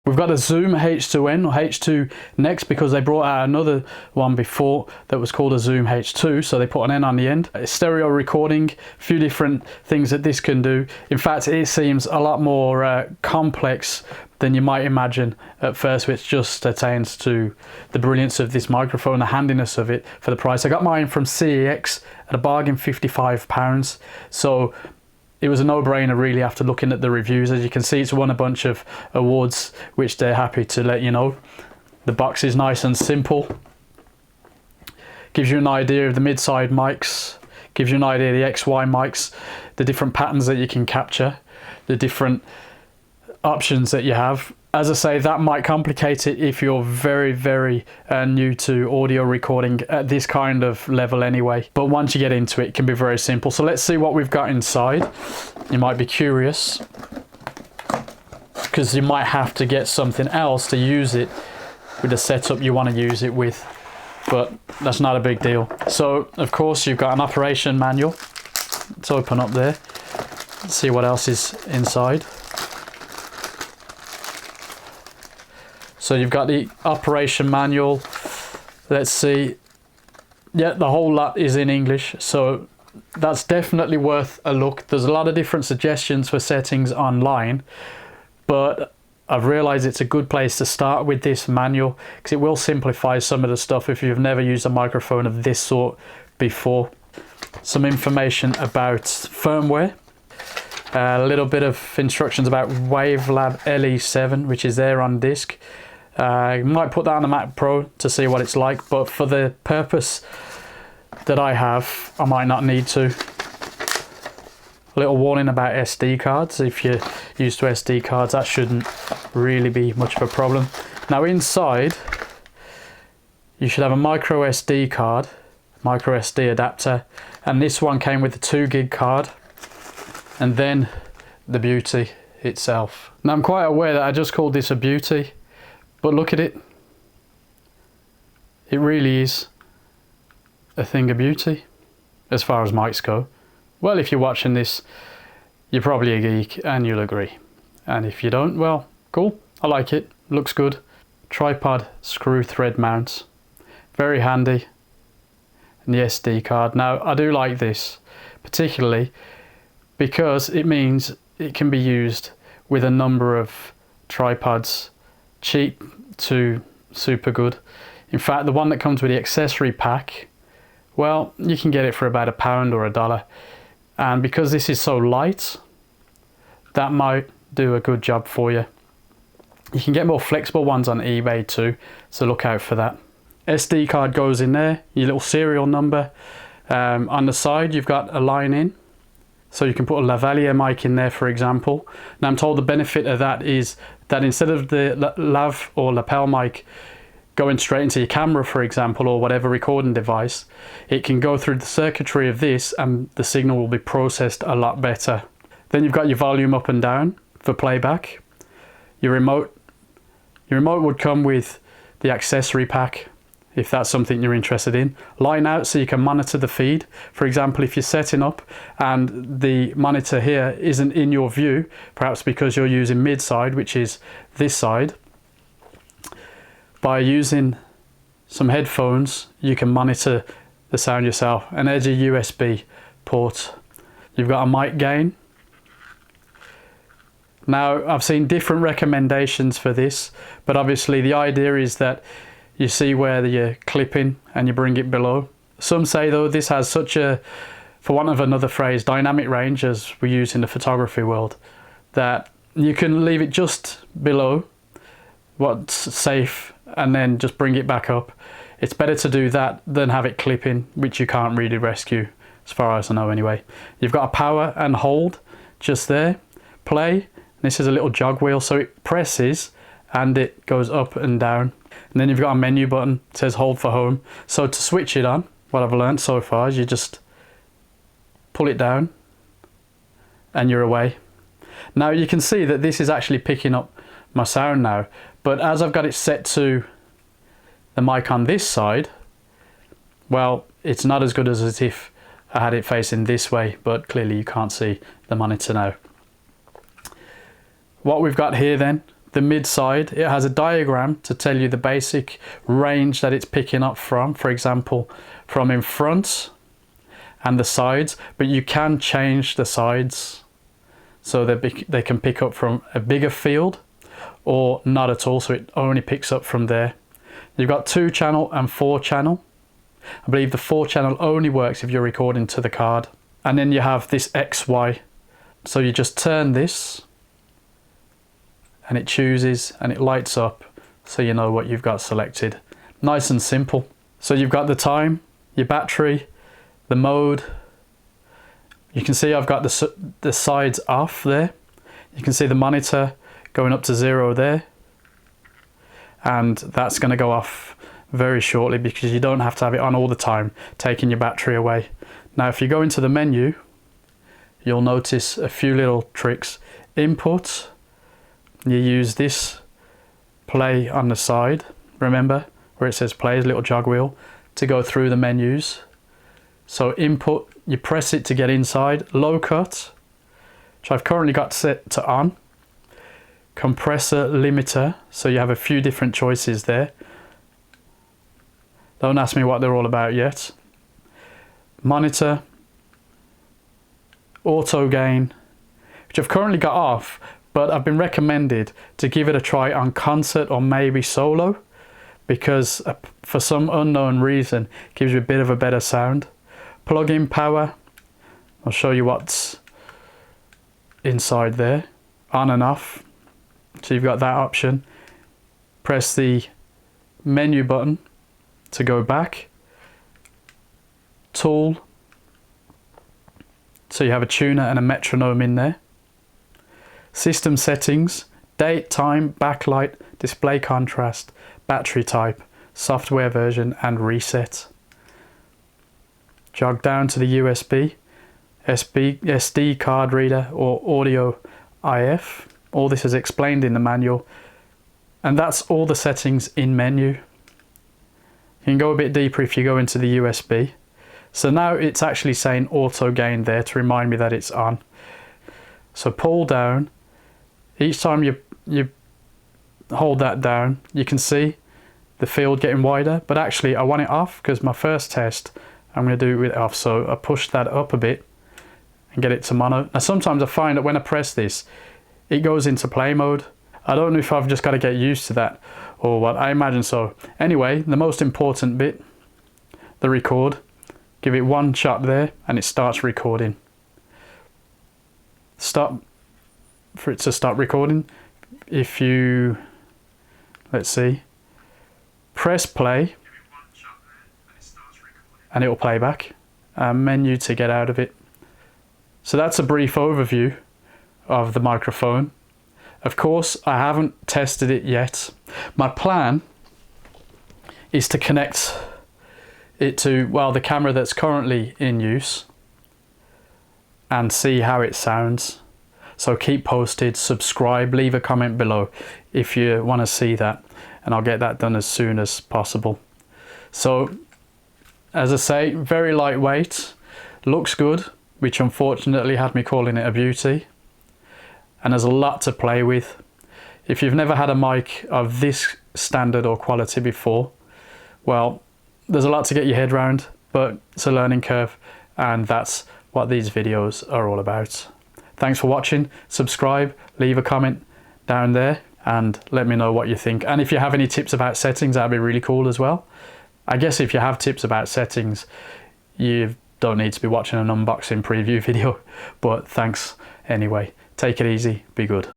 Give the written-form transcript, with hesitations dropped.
We've got a Zoom H2N or H2 next, because they brought out another one before that was called a Zoom H2, so they put an N on the end. Stereo recording, a few different things that this can do. In fact, it seems a lot more complex than you might imagine at first, which just attains to the brilliance of this microphone, the handiness of it for the price. I got mine from CEX at a bargain, £55, so it was a no-brainer really after looking at the reviews. As you can see, it's won a bunch of awards, which they're happy to let you know. The box is nice and simple. Gives you an idea of the mid-side mics, gives you an idea of the XY mics, the different patterns that you can capture, the different options that you have. As I say, that might complicate it if you're very new to audio recording at this kind of level anyway. But once you get into it, it can be very simple. So let's see what we've got inside. You might be curious, because you might have to get something else to use it with the setup you want to use it with. But that's not a big deal. So, of course, you've got an operation manual. Let's open up there. Let's see what else is inside. So you've got the operation manual. Let's see. Yeah, the whole lot is in English, so that's definitely worth a look. There's a lot of different suggestions for settings online, but I've realized it's a good place to start with this manual, because it will simplify some of the stuff if you've never used a microphone of this sort before. Some information about firmware. A little bit of instructions about Wavelab LE7, which is there on disc. I might put that on the Mac Pro to see what it's like, but for the purpose that I have, I might not need to. A little warning about SD cards. If you're used to SD cards, that shouldn't really be much of a problem. Now inside, you should have a micro SD card, micro SD adapter, and this one came with a 2 gig card, and then the beauty itself. Now I'm quite aware that I just called this a beauty, but look at it. It really is a thing of beauty as far as mics go. Well, if you're watching this, you're probably a geek and you'll agree. And if you don't, well, cool. I like it. Looks good. Tripod screw thread mounts. Very handy. And the SD card. Now, I do like this, particularly because it means it can be used with a number of tripods. Cheap to super good. In fact, the one that comes with the accessory pack, well, you can get it for about £1 or $1. And because this is so light, that might do a good job for you. You can get more flexible ones on eBay too, so look out for that. SD card goes in there, your little serial number. On the side, you've got a line in, so you can put a Lavalier mic in there, for example. Now I'm told the benefit of that is that instead of the lav or lapel mic going straight into your camera, for example, or whatever recording device, it can go through the circuitry of this and the signal will be processed a lot better. Then you've got your volume up and down for playback. Your remote would come with the accessory pack, if that's something you're interested in. Line out so you can monitor the feed. For example, if you're setting up and the monitor here isn't in your view, perhaps because you're using mid-side, which is this side, by using some headphones, you can monitor the sound yourself. And there's a USB port. You've got a mic gain. Now, I've seen different recommendations for this, but obviously the idea is that you see where you're clipping and you bring it below. Some say though this has such a, for want of another phrase, dynamic range, as we use in the photography world, that you can leave it just below what's safe and then just bring it back up. It's better to do that than have it clipping, which you can't really rescue, as far as I know anyway. You've got a power and hold just there, play. This is a little jog wheel, so it presses and it goes up and down. And then you've got a menu button, it says hold for home. So to switch it on, what I've learned so far is you just pull it down and you're away. Now you can see that this is actually picking up my sound now, but as I've got it set to the mic on this side, well, it's not as good as if I had it facing this way, but clearly you can't see the monitor now. What we've got here then, the mid side, it has a diagram to tell you the basic range that it's picking up from, for example, from in front and the sides, but you can change the sides so that they can pick up from a bigger field or not at all, so it only picks up from there. You've got 2-channel and 4-channel. I believe the 4-channel only works if you're recording to the card. And then you have this XY. So you just turn this and it chooses and it lights up so you know what you've got selected. Nice and simple. So you've got the time, your battery, the mode. You can see I've got the sides off there. You can see the monitor going up to 0 there. And that's going to go off very shortly because you don't have to have it on all the time, taking your battery away. Now if you go into the menu, you'll notice a few little tricks. Input, you use this play on the side, remember where it says play, little jog wheel, to go through the menus. So input, you press it to get inside. Low cut, which I've currently got set to on. Compressor limiter, so you have a few different choices there. Don't ask me what they're all about yet. Monitor, auto gain, which I've currently got off, but I've been recommended to give it a try on concert or maybe solo, because for some unknown reason it gives you a bit of a better sound. Plug-in power, I'll show you what's inside there. On and off, so you've got that option. Press the menu button to go back. Tool, so you have a tuner and a metronome in there. System settings, date, time, backlight, display contrast, battery type, software version and reset. Jog down to the USB, SD card reader or audio IF. All this is explained in the manual, and that's all the settings in menu. You can go a bit deeper if you go into the USB. So now it's actually saying auto gain there to remind me that it's on. So pull down. Each time you hold that down, you can see the field getting wider, but actually I want it off because my first test I'm going to do it with it off. So I push that up a bit and get it to mono. Now sometimes I find that when I press this, it goes into play mode. I don't know if I've just got to get used to that or what. I imagine so. Anyway, the most important bit, the record. Give it one shot there and it starts recording. Stop for it to stop recording. If you, let's see, press play and it will play back. Menu to get out of it. So that's a brief overview of the microphone. Of course, I haven't tested it yet. My plan is to connect it to, well, the camera that's currently in use and see how it sounds. So keep posted, subscribe, leave a comment below if you want to see that, and I'll get that done as soon as possible. So as I say, very lightweight, looks good, which unfortunately had me calling it a beauty, and there's a lot to play with. If you've never had a mic of this standard or quality before, well, there's a lot to get your head around, but it's a learning curve, and that's what these videos are all about. Thanks for watching. Subscribe, leave a comment down there and let me know what you think. And if you have any tips about settings, that'd be really cool as well. I guess if you have tips about settings, you don't need to be watching an unboxing preview video, but thanks anyway. Take it easy, be good.